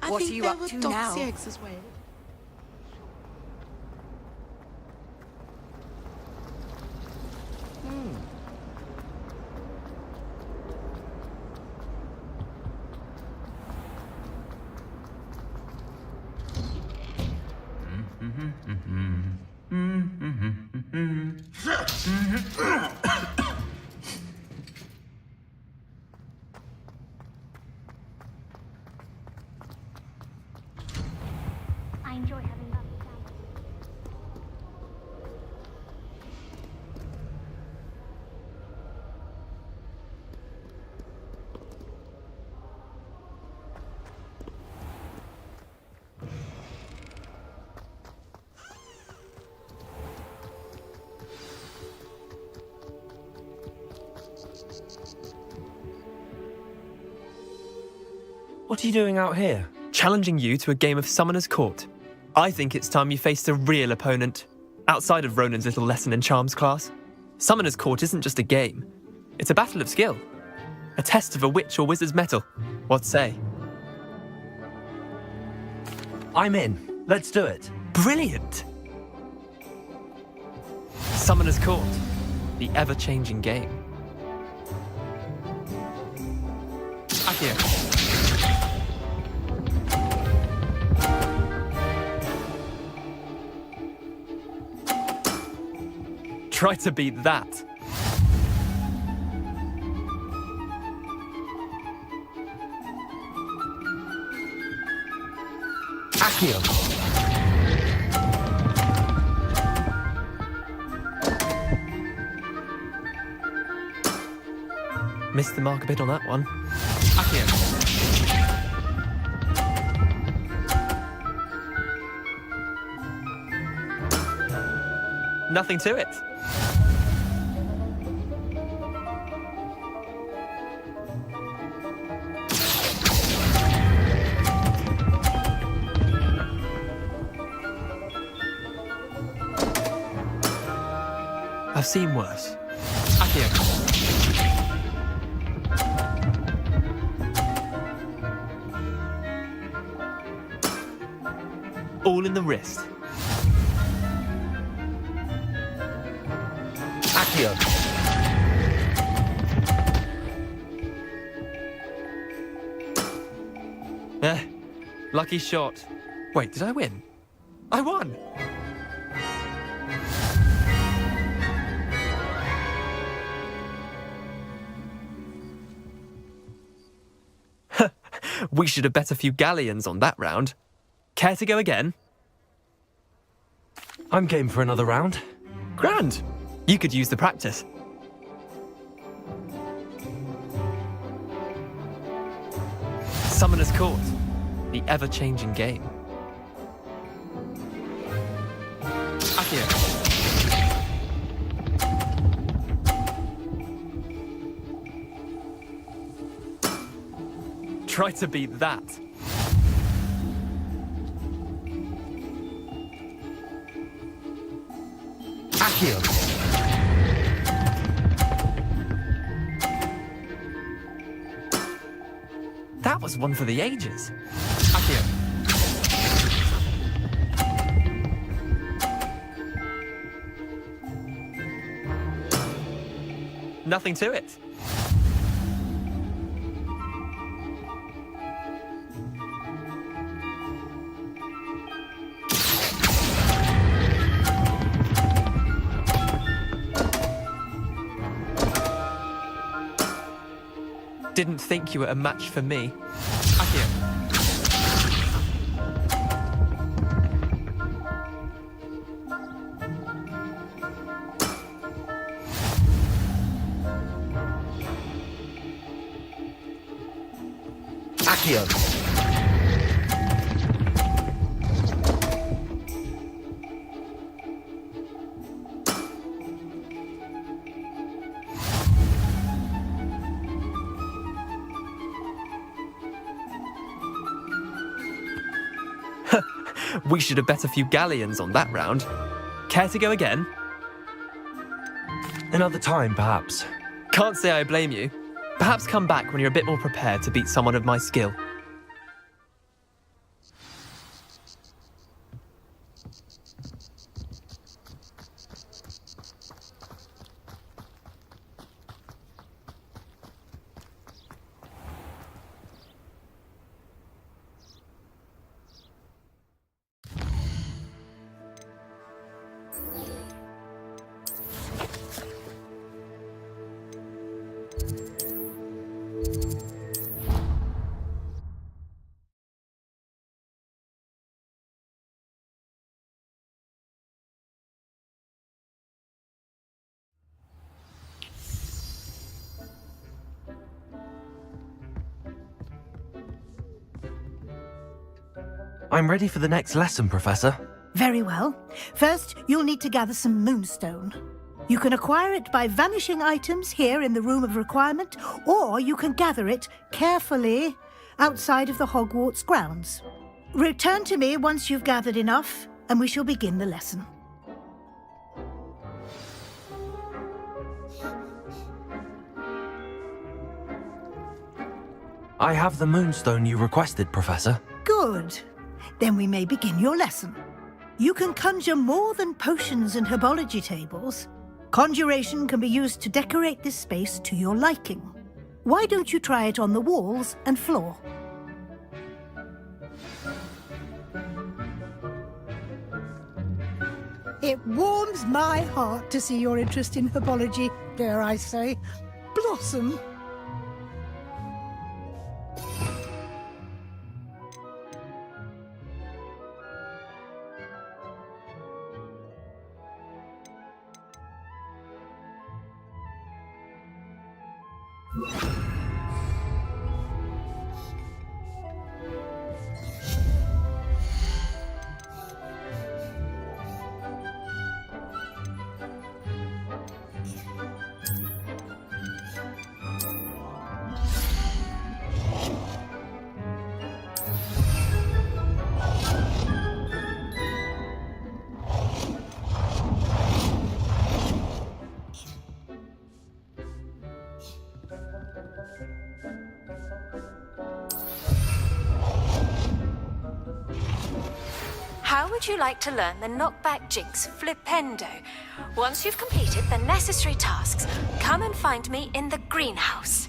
What are you up to now? As well. I enjoy having that sound. What are you doing out here? Challenging you to a game of Summoner's Court. I think it's time you faced a real opponent, outside of Ronan's little lesson in charms class. Summoner's Court isn't just a game. It's a battle of skill. A test of a witch or wizard's mettle. What say? I'm in. Let's do it. Brilliant! Summoner's Court. The ever-changing game. Akio. Try to beat that. Akio. Missed the mark a bit on that one. Akio. Nothing to it. I've seen worse. Akio. All in the wrist. Akio. Lucky shot. Wait, did I win? I won! We should have bet a few galleons on that round. Care to go again? I'm game for another round. Grand! You could use the practice. Summoner's Court. The ever-changing game. Akio. Try to beat that. Akio. That was one for the ages. Akio. Nothing to it. Didn't think you were a match for me. Akio. Akio. We should have bet a few galleons on that round. Care to go again? Another time, perhaps. Can't say I blame you. Perhaps come back when you're a bit more prepared to beat someone of my skill. I'm ready for the next lesson, Professor. Very well. First, you'll need to gather some moonstone. You can acquire it by vanishing items here in the Room of Requirement, or you can gather it carefully outside of the Hogwarts grounds. Return to me once you've gathered enough, and we shall begin the lesson. I have the moonstone you requested, Professor. Good. Then we may begin your lesson. You can conjure more than potions and herbology tables. Conjuration can be used to decorate this space to your liking. Why don't you try it on the walls and floor? It warms my heart to see your interest in herbology, dare I say, blossom. How would you like to learn the knockback jinx flipendo? Once you've completed the necessary tasks, come and find me in the greenhouse.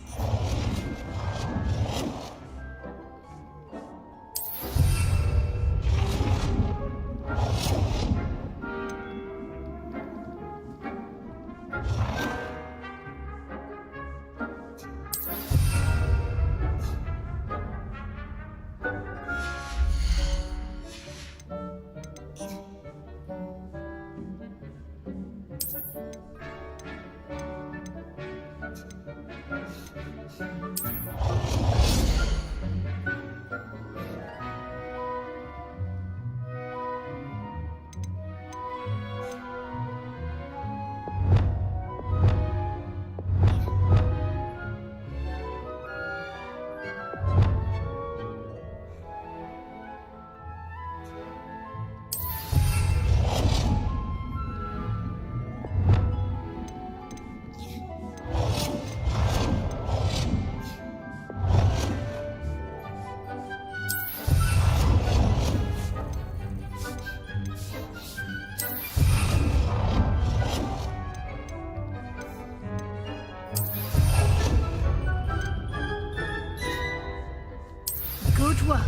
Good work.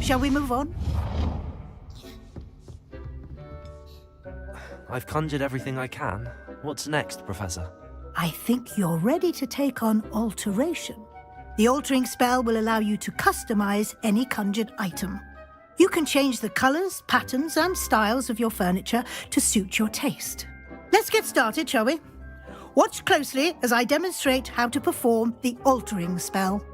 Shall we move on? I've conjured everything I can. What's next, Professor? I think you're ready to take on alteration. The altering spell will allow you to customize any conjured item. You can change the colors, patterns, and styles of your furniture to suit your taste. Let's get started, shall we? Watch closely as I demonstrate how to perform the altering spell.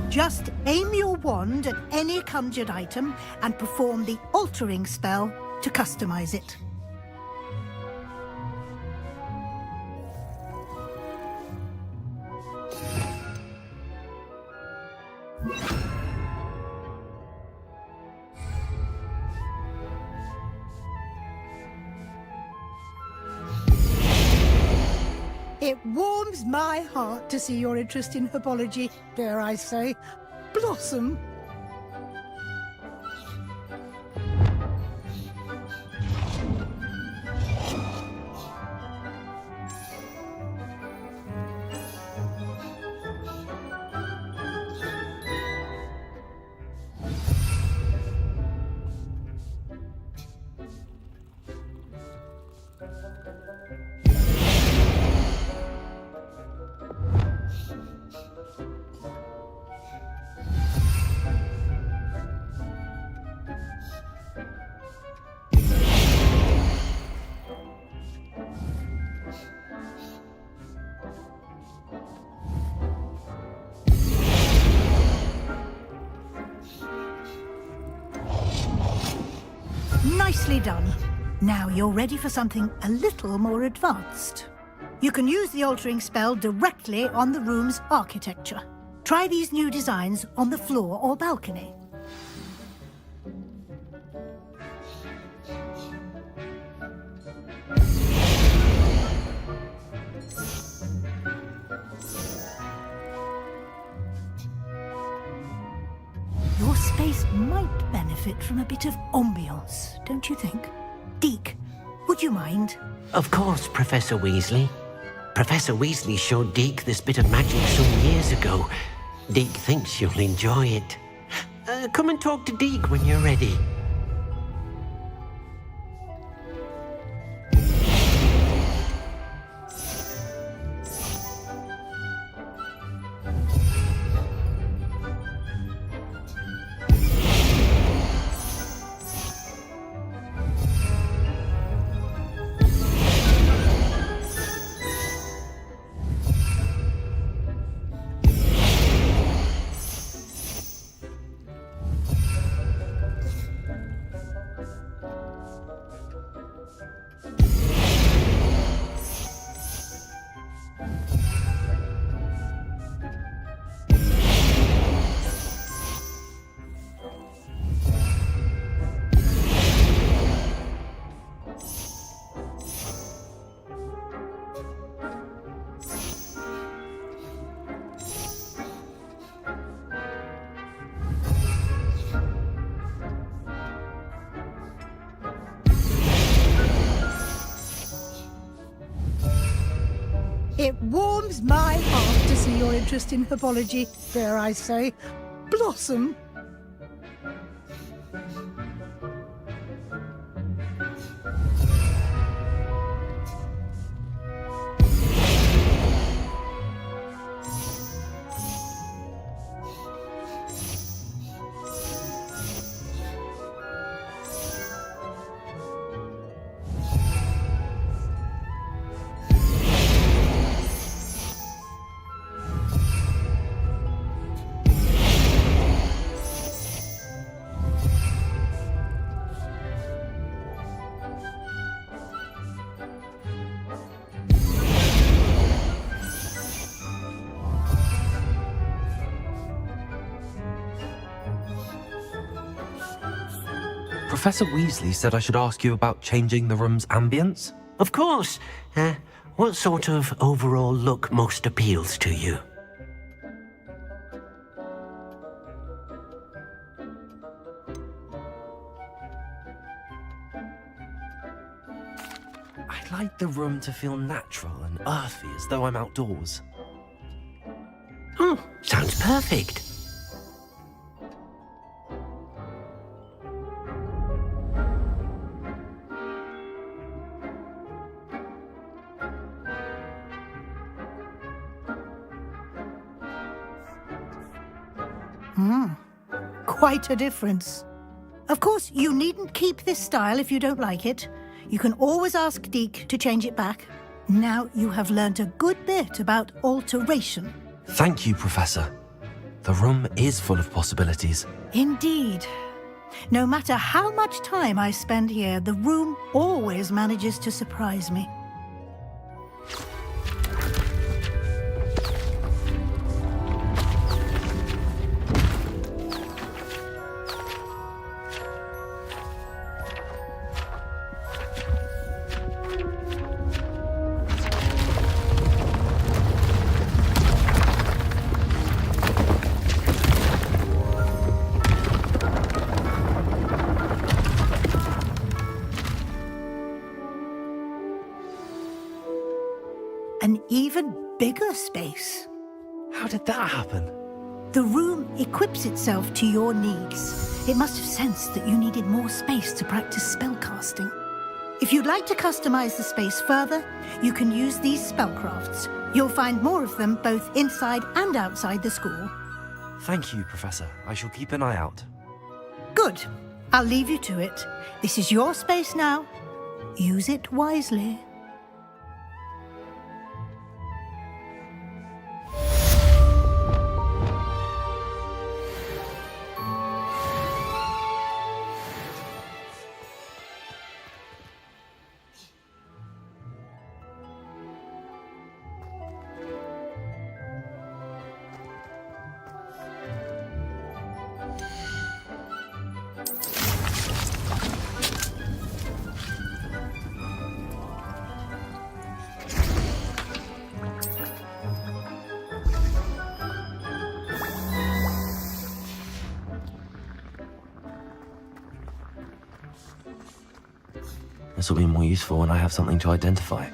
Just aim your wand at any conjured item and perform the altering spell to customize it. It warms my heart to see your interest in herbology, dare I say, blossom. Nicely done. Now you're ready for something a little more advanced. You can use the altering spell directly on the room's architecture. Try these new designs on the floor or balcony. Your space might benefit from a bit of ambiance, don't you think? Deke, would you mind? Of course, Professor Weasley. Professor Weasley showed Deke this bit of magic some years ago. Deke thinks you'll enjoy it. Come and talk to Deke when you're ready. It warms my heart to see your interest in herbology, dare I say, blossom. Professor Weasley said I should ask you about changing the room's ambience. Of course. What sort of overall look most appeals to you? I'd like the room to feel natural and earthy, as though I'm outdoors. Oh, sounds perfect. Quite a difference. Of course, you needn't keep this style if you don't like it. You can always ask Deke to change it back. Now you have learnt a good bit about alteration. Thank you, Professor. The room is full of possibilities. Indeed. No matter how much time I spend here, the room always manages to surprise me. An even bigger space. How did that happen? The room equips itself to your needs. It must have sensed that you needed more space to practice spellcasting. If you'd like to customize the space further, you can use these spellcrafts. You'll find more of them both inside and outside the school. Thank you, Professor. I shall keep an eye out. Good. I'll leave you to it. This is your space now. Use it wisely. This will be more useful when I have something to identify.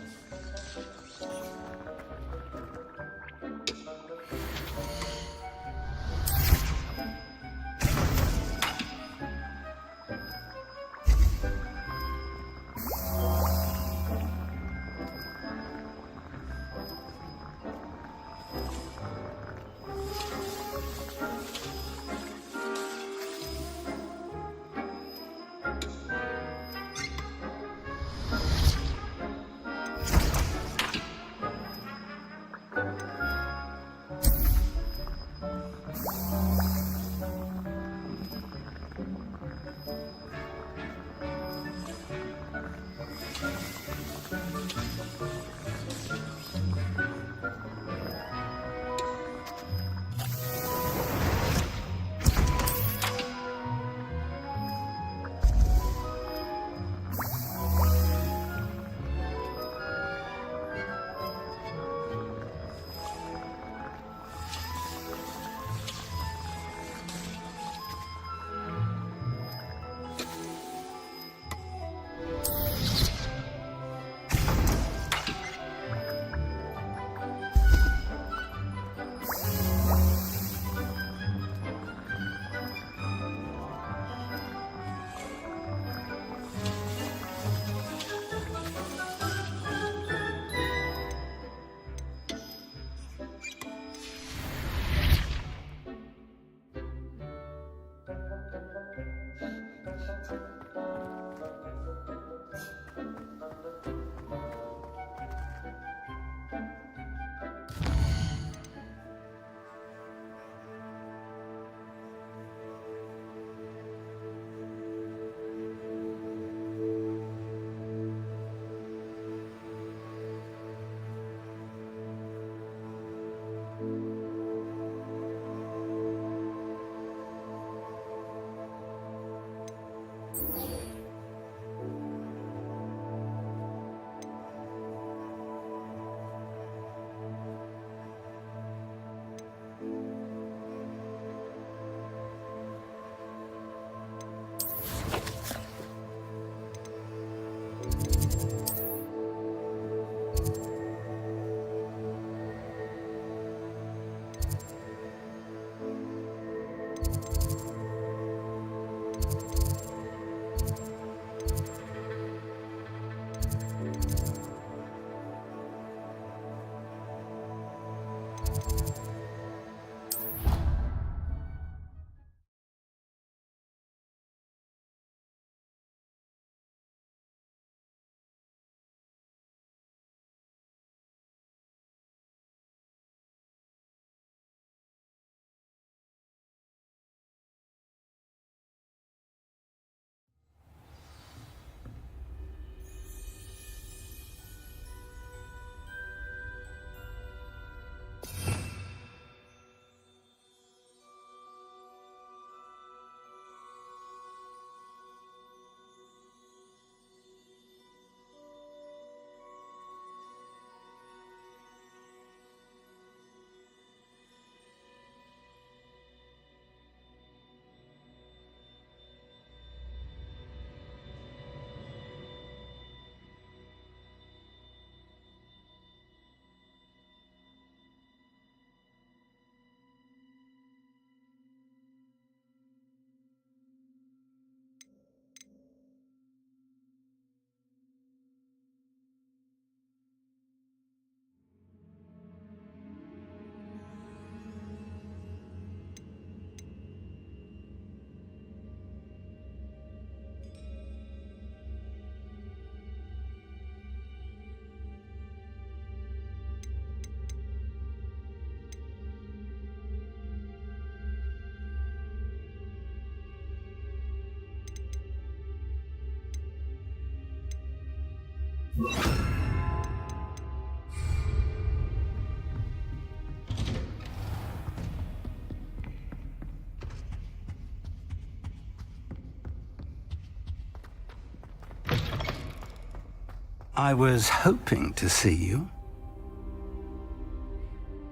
I was hoping to see you.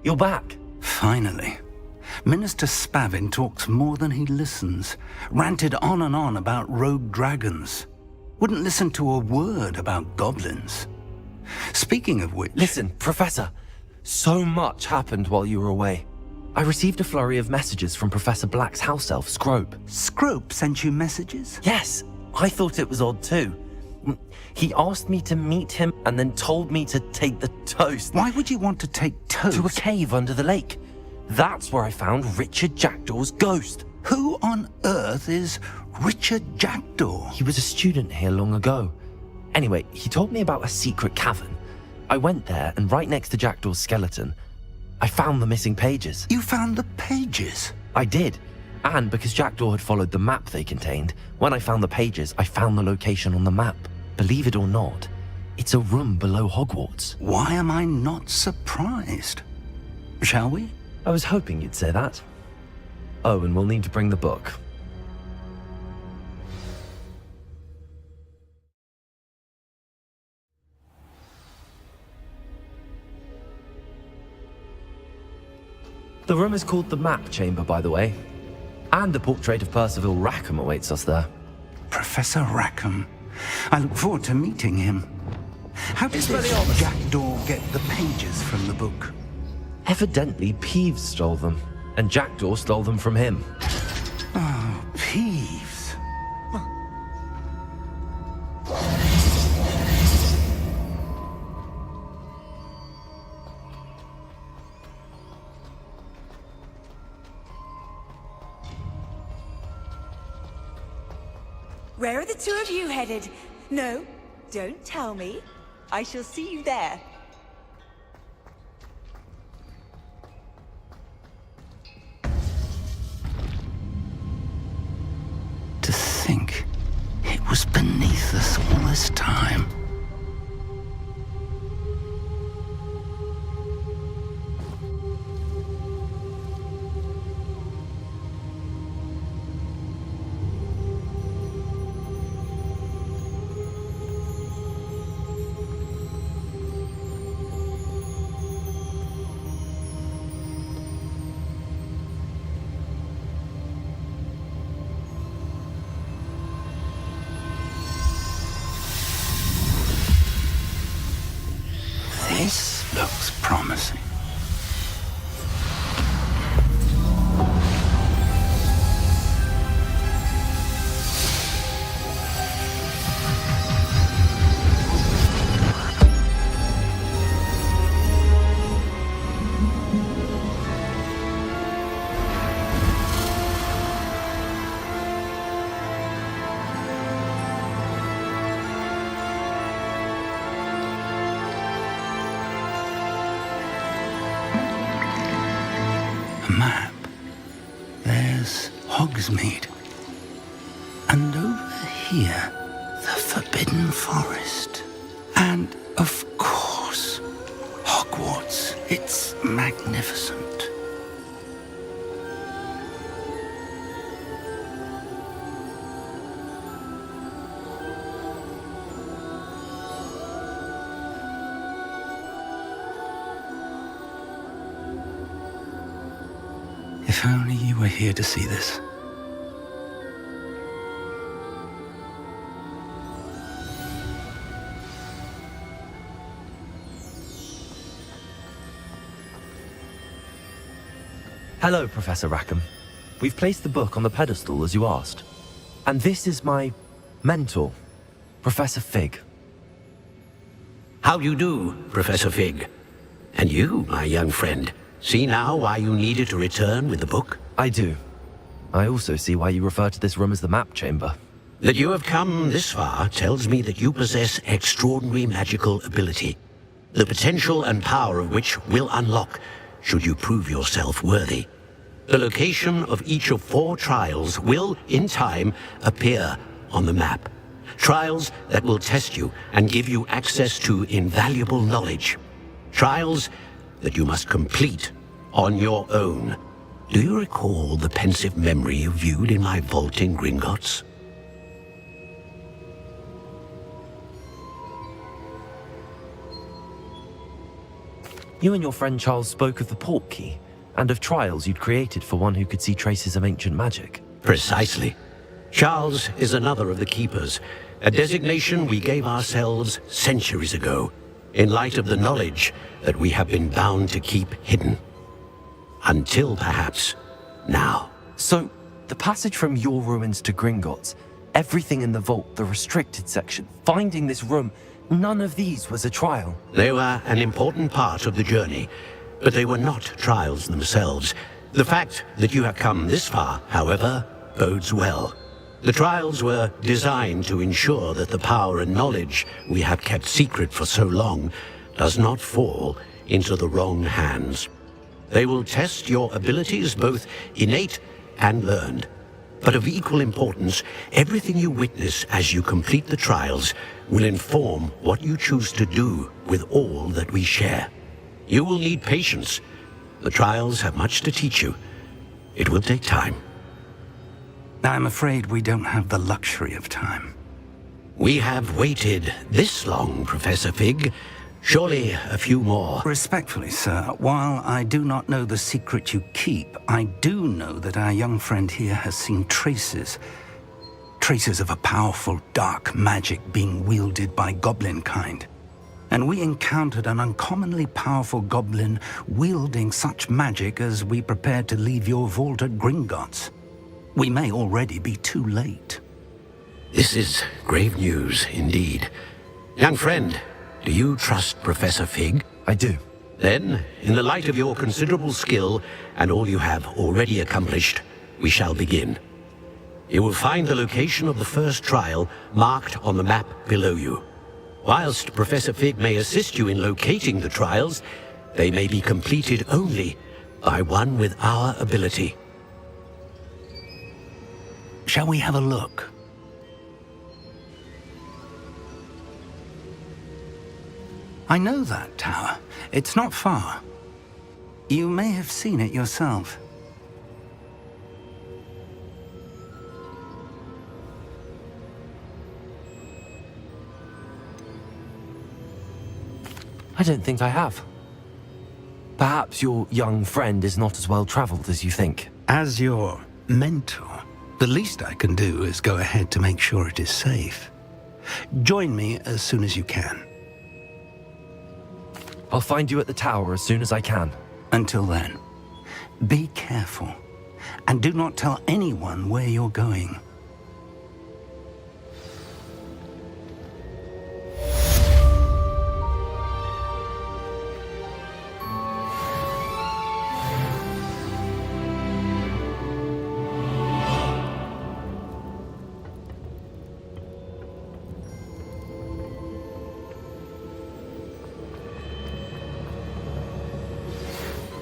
You're back. Finally. Minister Spavin talks more than he listens, ranted on and on about rogue dragons. Wouldn't listen to a word about goblins. Speaking of which... Listen, Professor. So much happened while you were away. I received a flurry of messages from Professor Black's house elf, Scrope. Scrope sent you messages? Yes, I thought it was odd too. He asked me to meet him and then told me to take the toast. Why would you want to take toast? To a cave under the lake. That's where I found Richard Jackdaw's ghost. Who on earth is Richard Jackdaw? He was a student here long ago. Anyway, he told me about a secret cavern. I went there, and right next to Jackdaw's skeleton, I found the missing pages. You found the pages? I did. And because Jackdaw had followed the map they contained, when I found the pages, I found the location on the map. Believe it or not, it's a room below Hogwarts. Why am I not surprised? Shall we? I was hoping you'd say that. Oh, and we'll need to bring the book. The room is called the Map Chamber, by the way. And a portrait of Percival Rackham awaits us there. Professor Rackham. I look forward to meeting him. How did this Jackdaw get the pages from the book? Evidently, Peeves stole them, and Jackdaw stole them from him. Oh, Peeves. Where are the two of you headed? No, don't tell me. I shall see you there. To think it was beneath us all this time. This looks promising. Map. There's Hogsmeade. And over here, the Forbidden Forest. And, of course, Hogwarts. It's magnificent. If only you were here to see this. Hello, Professor Rackham. We've placed the book on the pedestal as you asked. And this is my mentor, Professor Fig. How do you do, Professor Fig? And you, my young friend, see now why you needed to return with the book? I do. I also see why you refer to this room as the Map Chamber. That you have come this far tells me that you possess extraordinary magical ability, the potential and power of which will unlock should you prove yourself worthy. The location of each of 4 trials will, in time, appear on the map. Trials that will test you and give you access to invaluable knowledge. Trials that you must complete on your own. Do you recall the pensive memory you viewed in my vault in Gringotts? You and your friend Charles spoke of the portkey, and of trials you'd created for one who could see traces of ancient magic. Precisely. Charles is another of the keepers, a designation we gave ourselves centuries ago, in light of the knowledge that we have been bound to keep hidden. Until perhaps now. So, the passage from your ruins to Gringotts, everything in the vault, the restricted section, finding this room, none of these was a trial. They were an important part of the journey, but they were not trials themselves. The fact that you have come this far, however, bodes well. The trials were designed to ensure that the power and knowledge we have kept secret for so long does not fall into the wrong hands. They will test your abilities, both innate and learned. But of equal importance, everything you witness as you complete the trials will inform what you choose to do with all that we share. You will need patience. The trials have much to teach you. It will take time. I'm afraid we don't have the luxury of time. We have waited this long, Professor Fig. Surely a few more. Respectfully, sir, while I do not know the secret you keep, I do know that our young friend here has seen traces of a powerful dark magic being wielded by goblin kind. And we encountered an uncommonly powerful goblin wielding such magic as we prepared to leave your vault at Gringotts. We may already be too late. This is grave news indeed. Young friend, do you trust Professor Fig? I do. Then, in the light of your considerable skill and all you have already accomplished, we shall begin. You will find the location of the first trial marked on the map below you. Whilst Professor Fig may assist you in locating the trials, they may be completed only by one with our ability. Shall we have a look? I know that tower. It's not far. You may have seen it yourself. I don't think I have. Perhaps your young friend is not as well traveled as you think. As your mentor, the least I can do is go ahead to make sure it is safe. Join me as soon as you can. I'll find you at the tower as soon as I can. Until then, be careful, and do not tell anyone where you're going.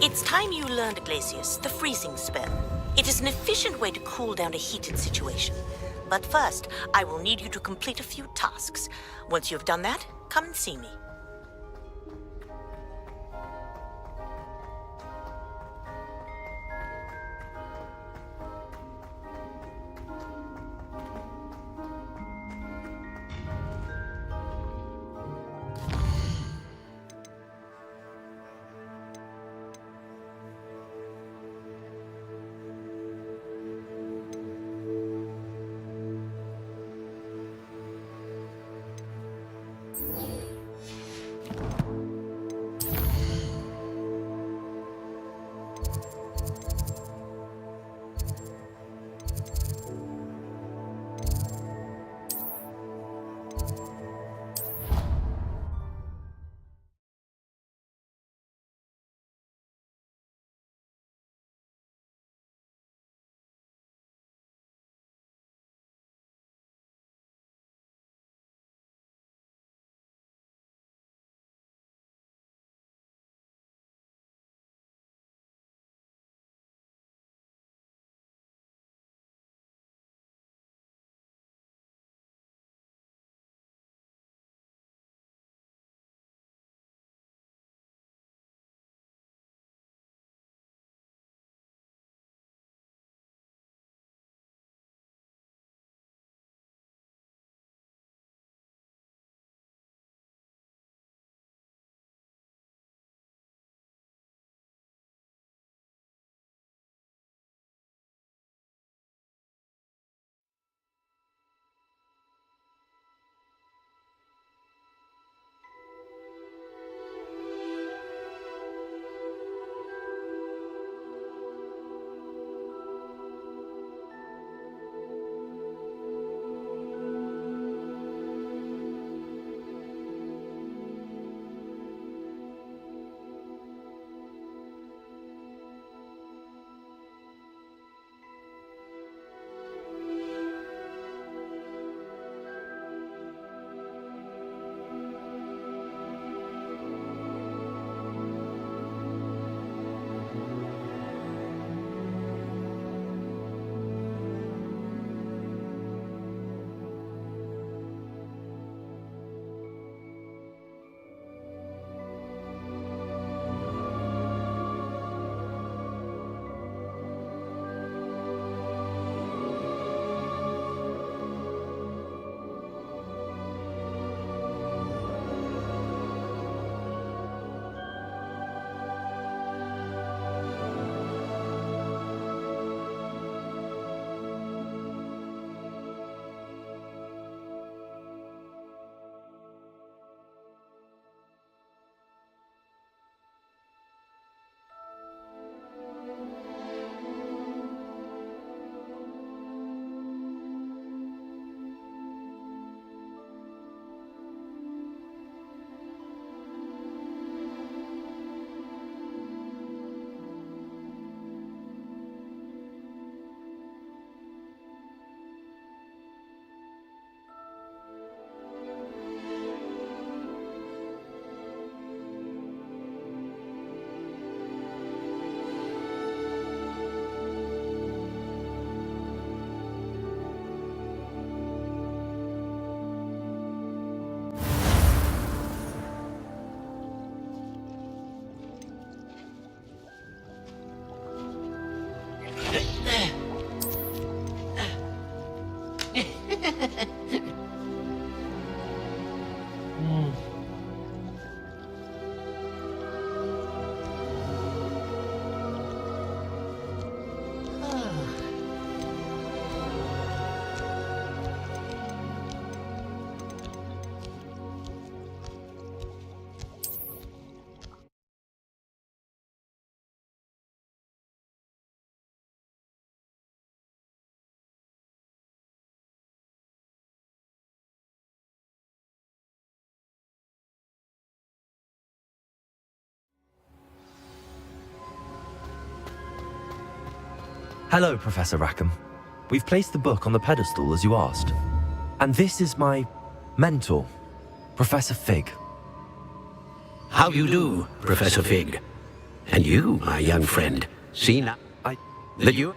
It's time you learned, Glacius, the freezing spell. It is an efficient way to cool down a heated situation. But first, I will need you to complete a few tasks. Once you've done that, come and see me. Hello, Professor Rackham. We've placed the book on the pedestal as you asked. And this is my mentor, Professor Fig. How do you do, Professor Fig? And you, my young friend, see now that you...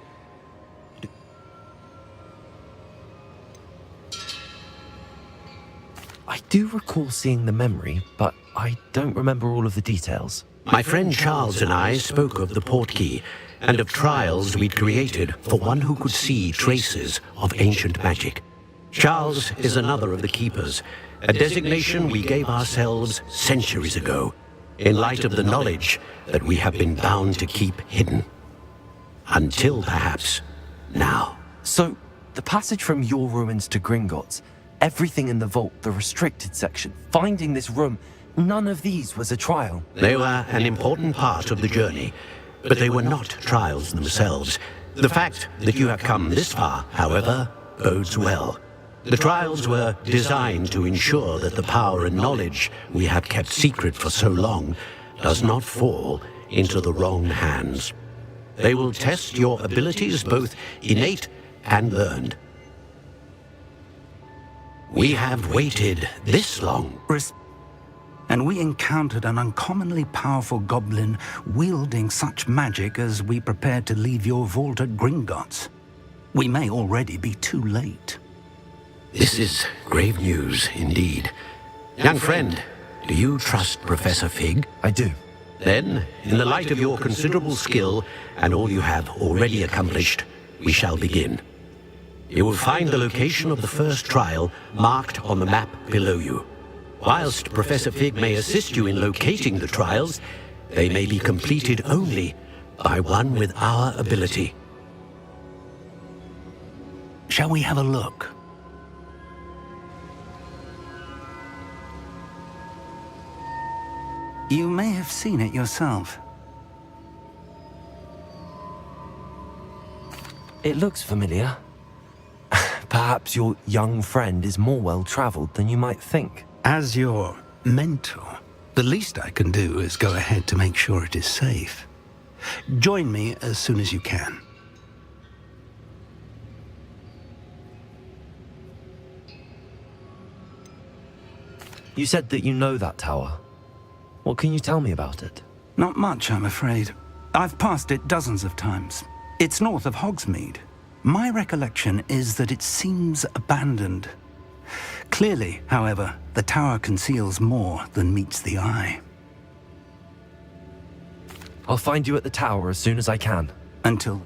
I do recall seeing the memory, but I don't remember all of the details. My friend Charles and I spoke of the portkey and of trials we'd created for one who could see traces of ancient magic. Charles is another of the keepers, a designation we gave ourselves centuries ago, in light of the knowledge that we have been bound to keep hidden. Until perhaps now. So, the passage from your ruins to Gringotts, everything in the vault, the restricted section, finding this room, none of these was a trial. They were an important part of the journey, but they were not trials themselves. The fact that you have come this far, however, bodes well. The trials were designed to ensure that the power and knowledge we have kept secret for so long does not fall into the wrong hands. They will test your abilities, both innate and learned. We have waited this long. And we encountered an uncommonly powerful goblin wielding such magic as we prepared to leave your vault at Gringotts. We may already be too late. This is grave news indeed. Young friend, do you trust Professor Fig? I do. Then, in the light of your considerable skill and all you have already accomplished, we shall begin. You will find the location of the first trial marked on the map below you. Whilst Professor Fig may assist you in locating the trials, they may be completed only by one with our ability. Shall we have a look? You may have seen it yourself. It looks familiar. Perhaps your young friend is more well-traveled than you might think. As your mentor, the least I can do is go ahead to make sure it is safe. Join me as soon as you can. You said that you know that tower. What can you tell me about it? Not much, I'm afraid. I've passed it dozens of times. It's north of Hogsmeade. My recollection is that it seems abandoned. Clearly, however, the tower conceals more than meets the eye. I'll find you at the tower as soon as I can. Until...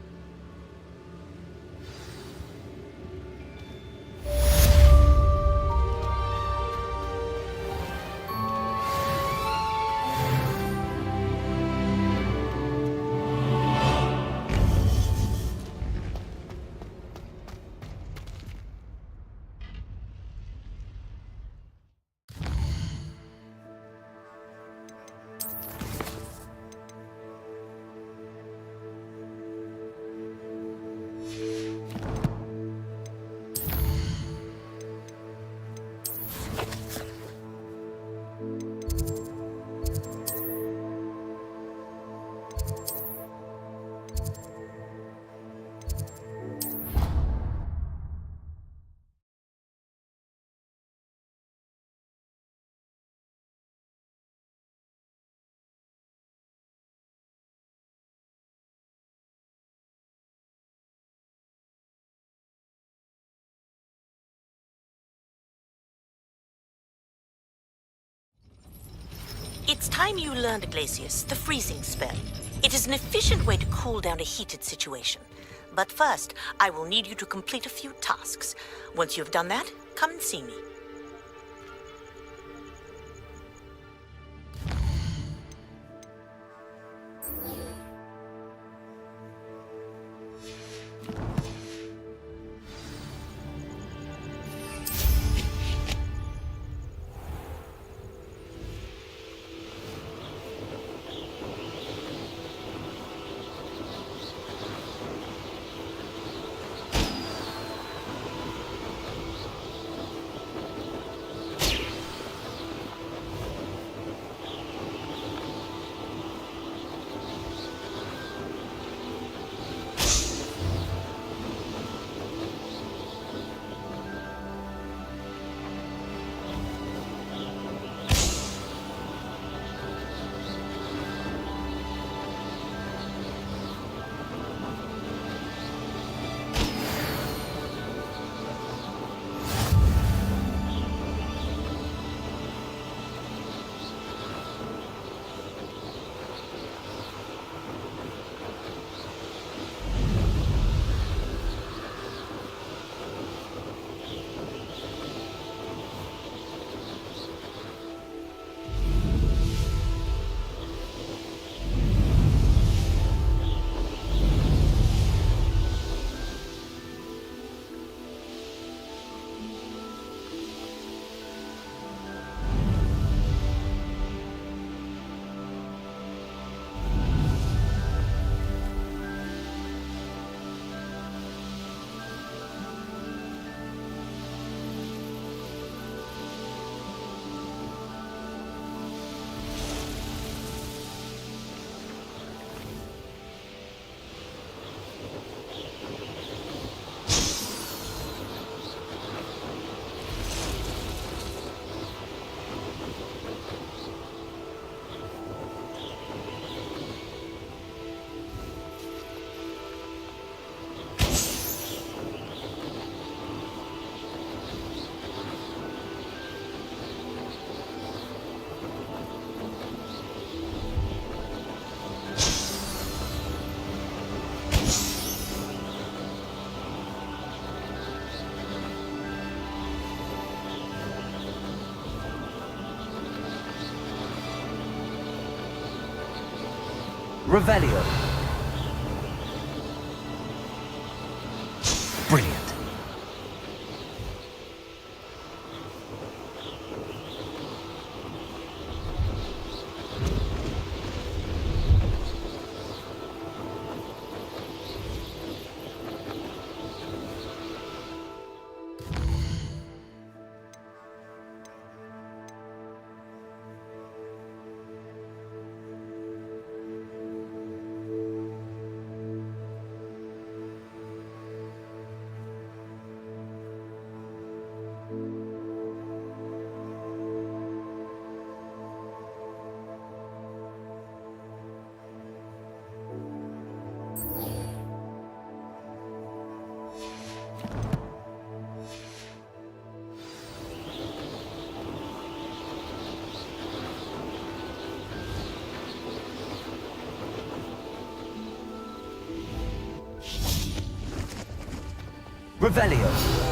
It's time you learned, Glacius, the freezing spell. It is an efficient way to cool down a heated situation. But first, I will need you to complete a few tasks. Once you've done that, come and see me. Revelio. Brilliant. Revelio.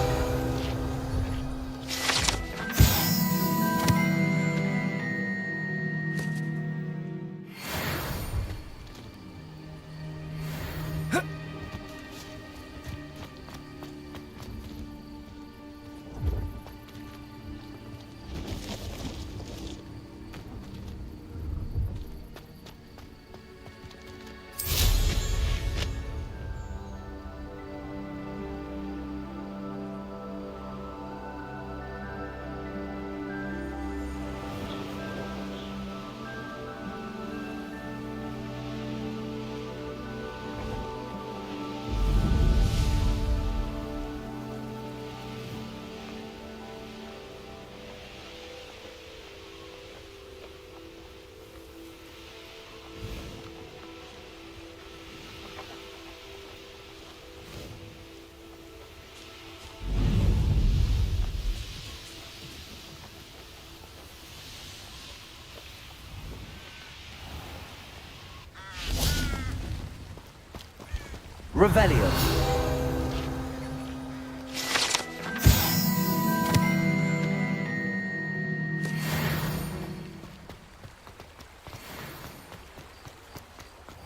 Revelio.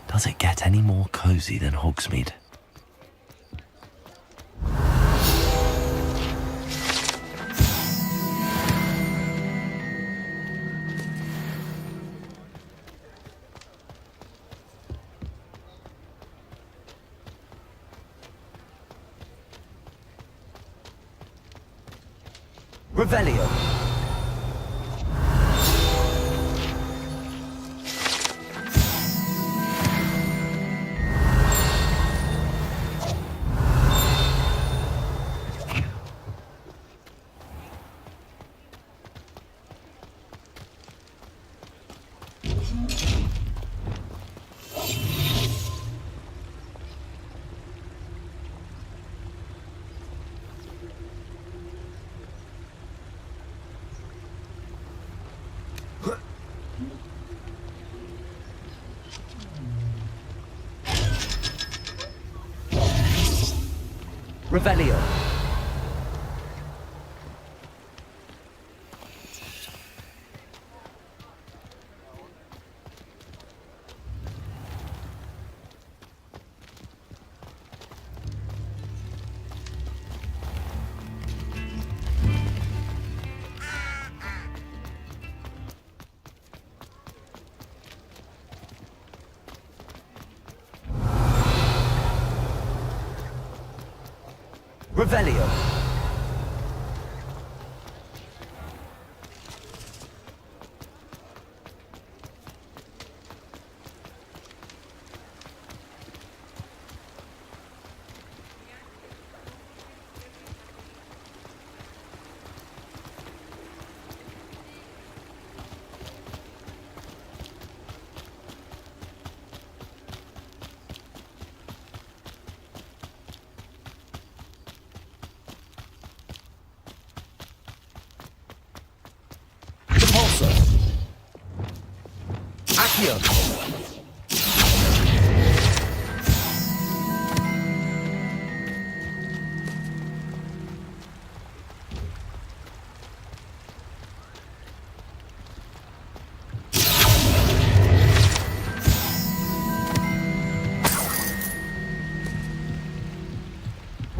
Does it get any more cozy than Hogsmeade? Revelio. Revelio. Revelio. Accio.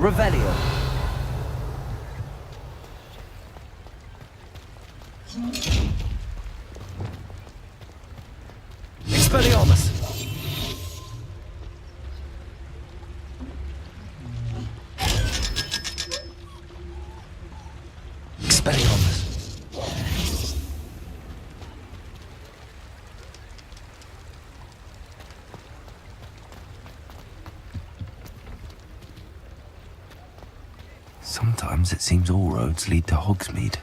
Revelio. Expelliarmus. Expelliarmus. Sometimes it seems all roads lead to Hogsmeade.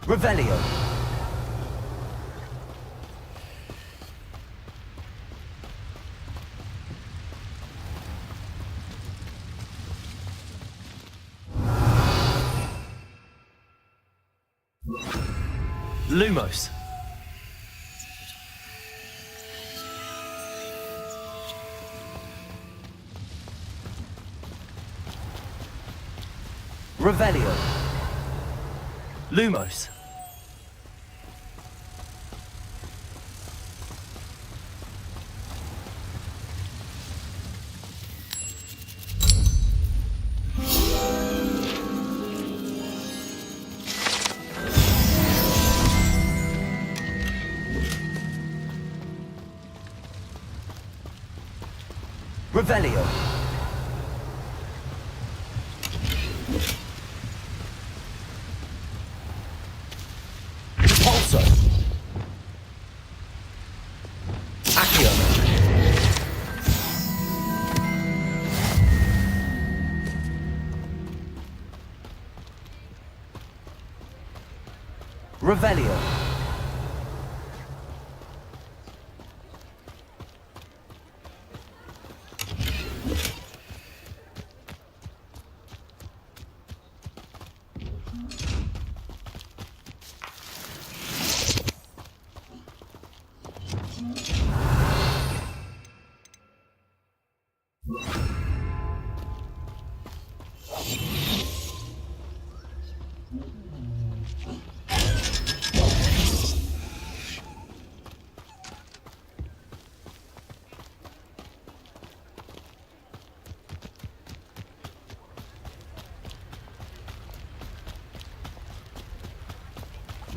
Revelio. Lumos. Revelio. Lumos. Revelio. Repulso. Accio. Revelio.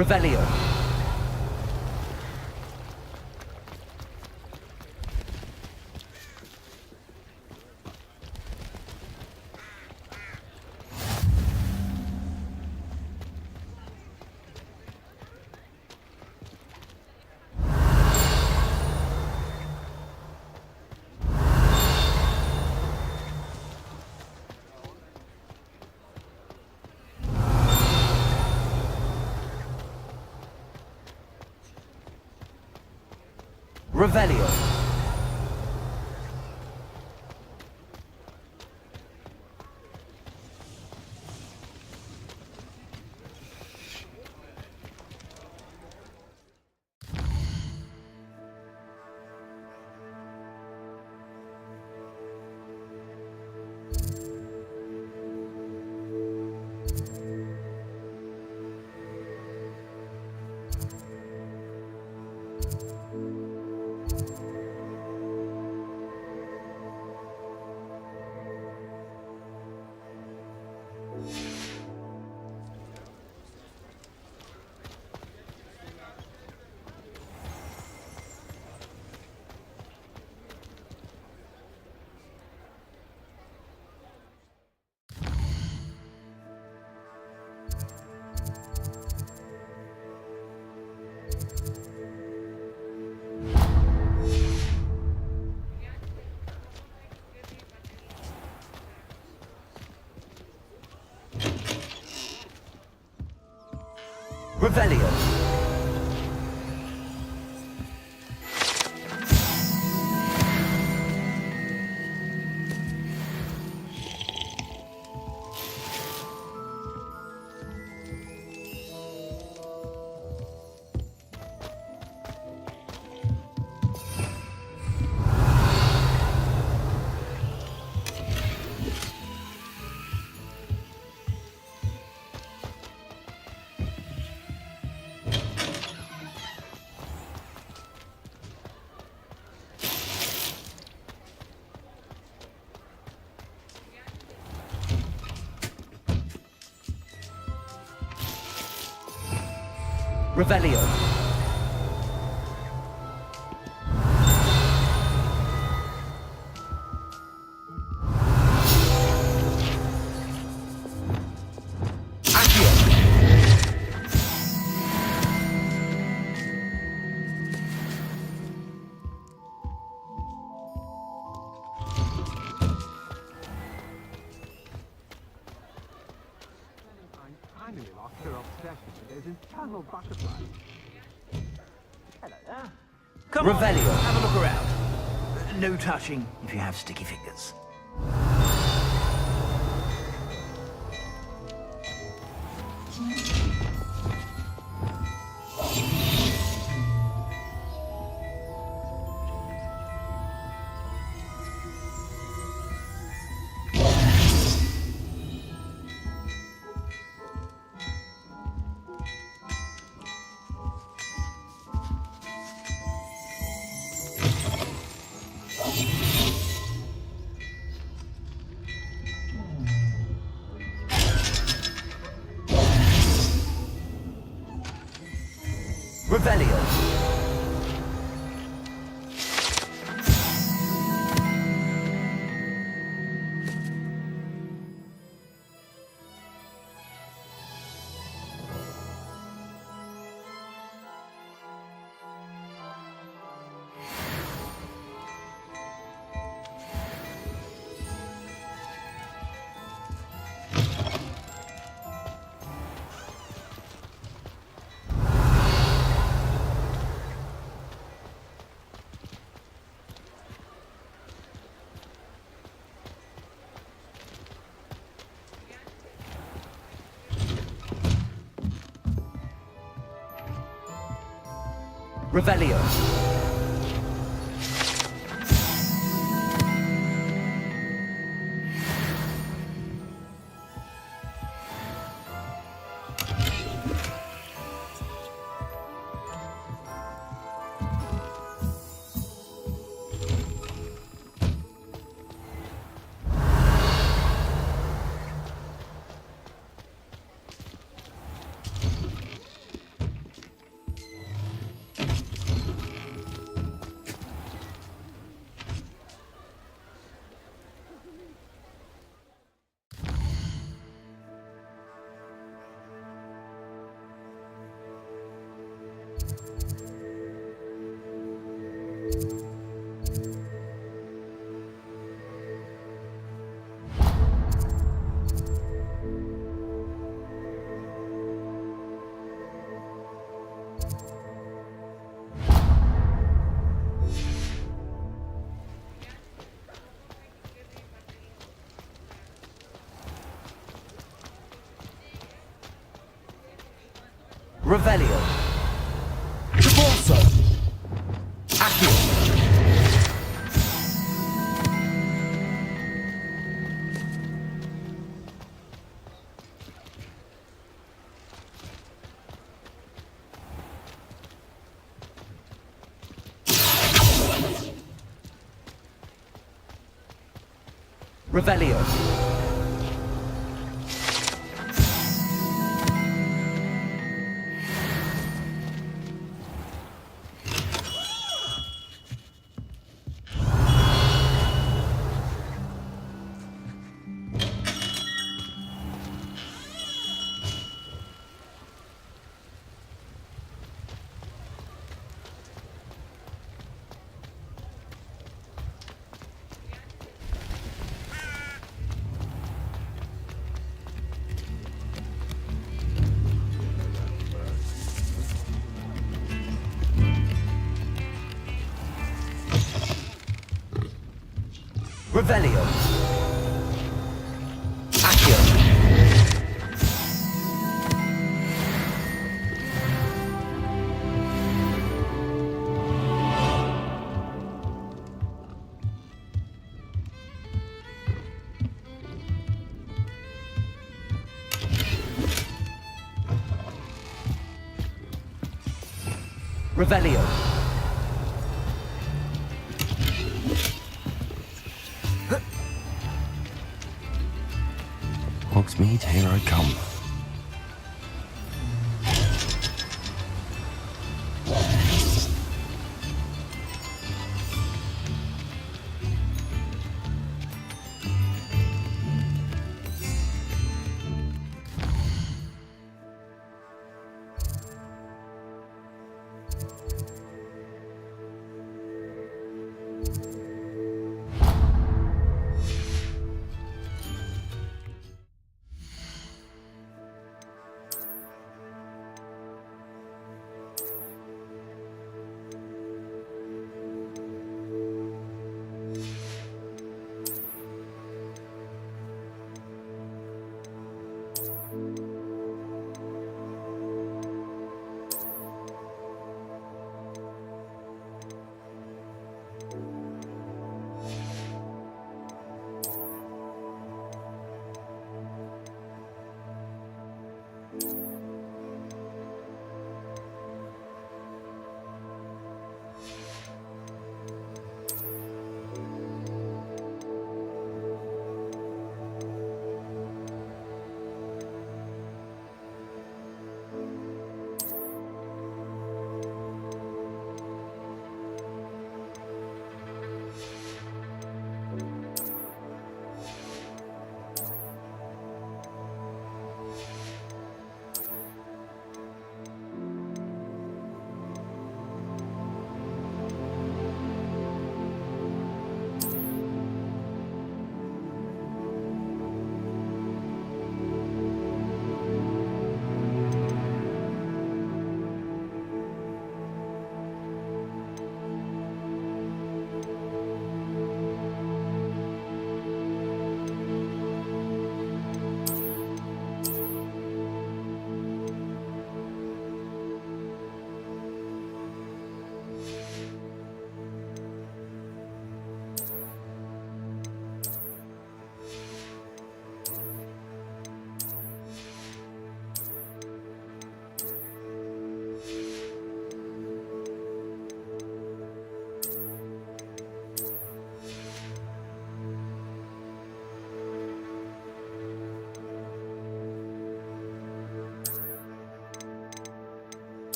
Revelio. Revelio. Revelio. Revelio. Come Revelio. on, have a look around. No touching if you have sticky fingers. Revelio. Revelio. Revelio. Borso. Accio. Revelio. Revelio. Accio. Revelio. Hogsmeade, here I come.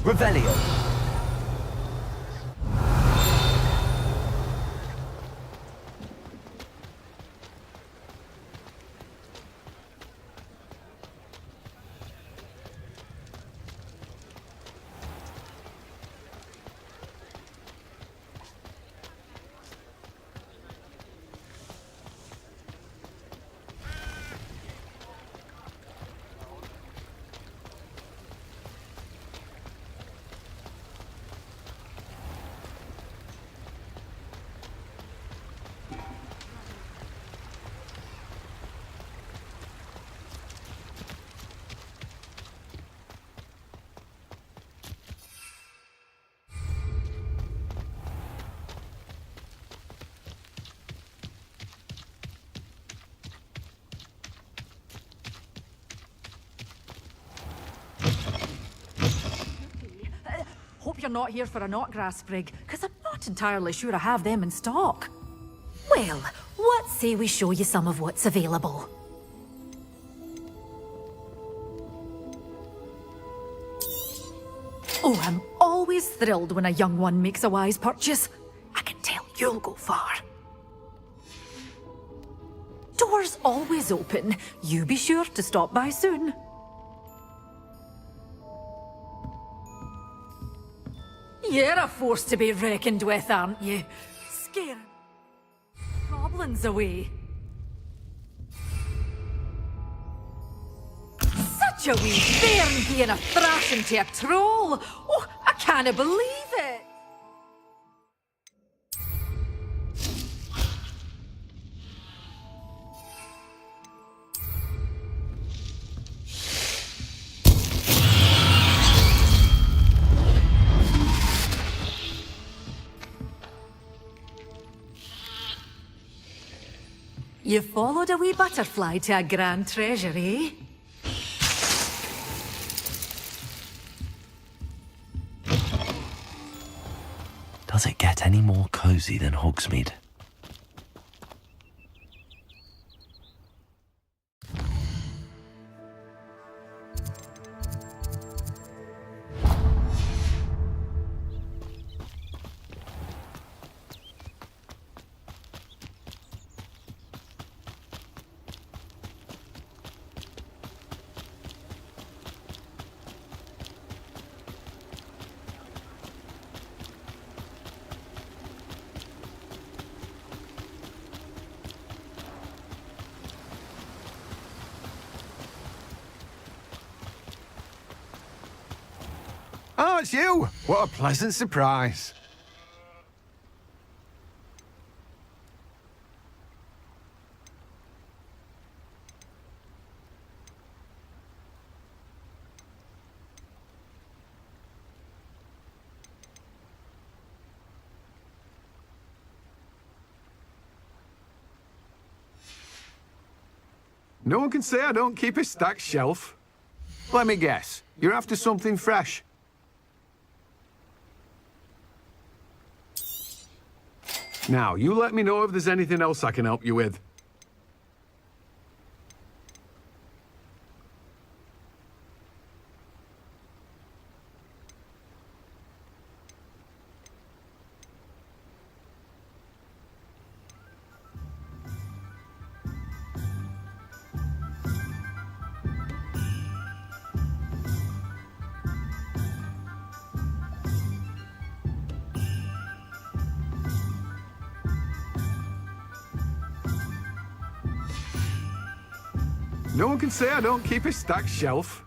Revelio. Hope you're not here for a knotgrass sprig, because I'm not entirely sure I have them in stock. Well, what say we show you some of what's available? Oh, I'm always thrilled when a young one makes a wise purchase. I can tell you'll go far. Doors always open. You be sure to stop by soon. You're a force to be reckoned with, aren't you? Scaring goblins away. Such a wee bairn being a thrashing to a troll. Oh, I can't believe it. You followed a wee butterfly to a grand treasure, eh? Does it get any more cozy than Hogsmeade? Oh, it's you! What a pleasant surprise. No one can say I don't keep a stacked shelf. Let me guess, you're after something fresh. Now, you let me know if there's anything else I can help you with. No one can say I don't keep a stacked shelf.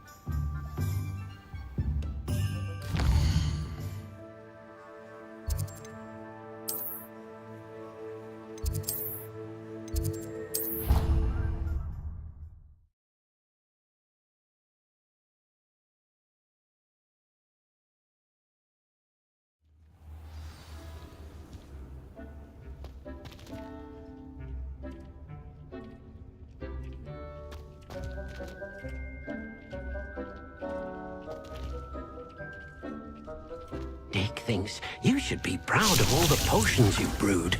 Dick thinks you should be proud of all the potions you've brewed.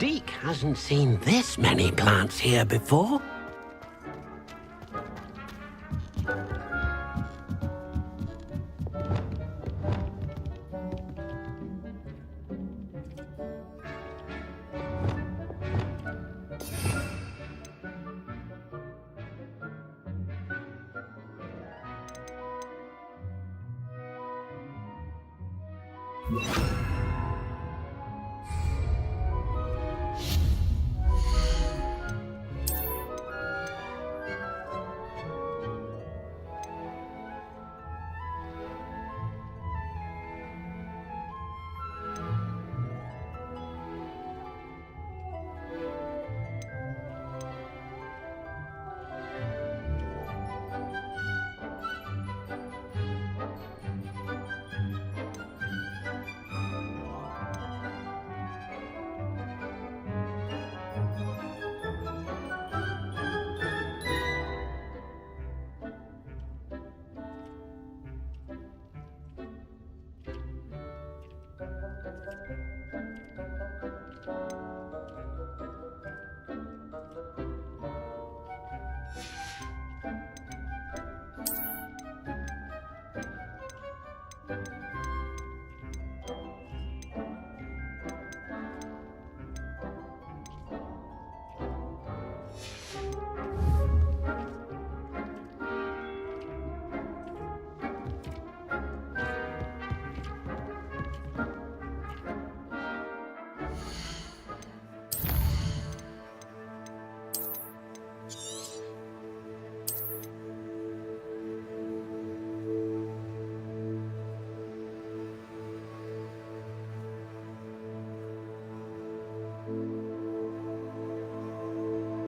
Deke hasn't seen this many plants here before.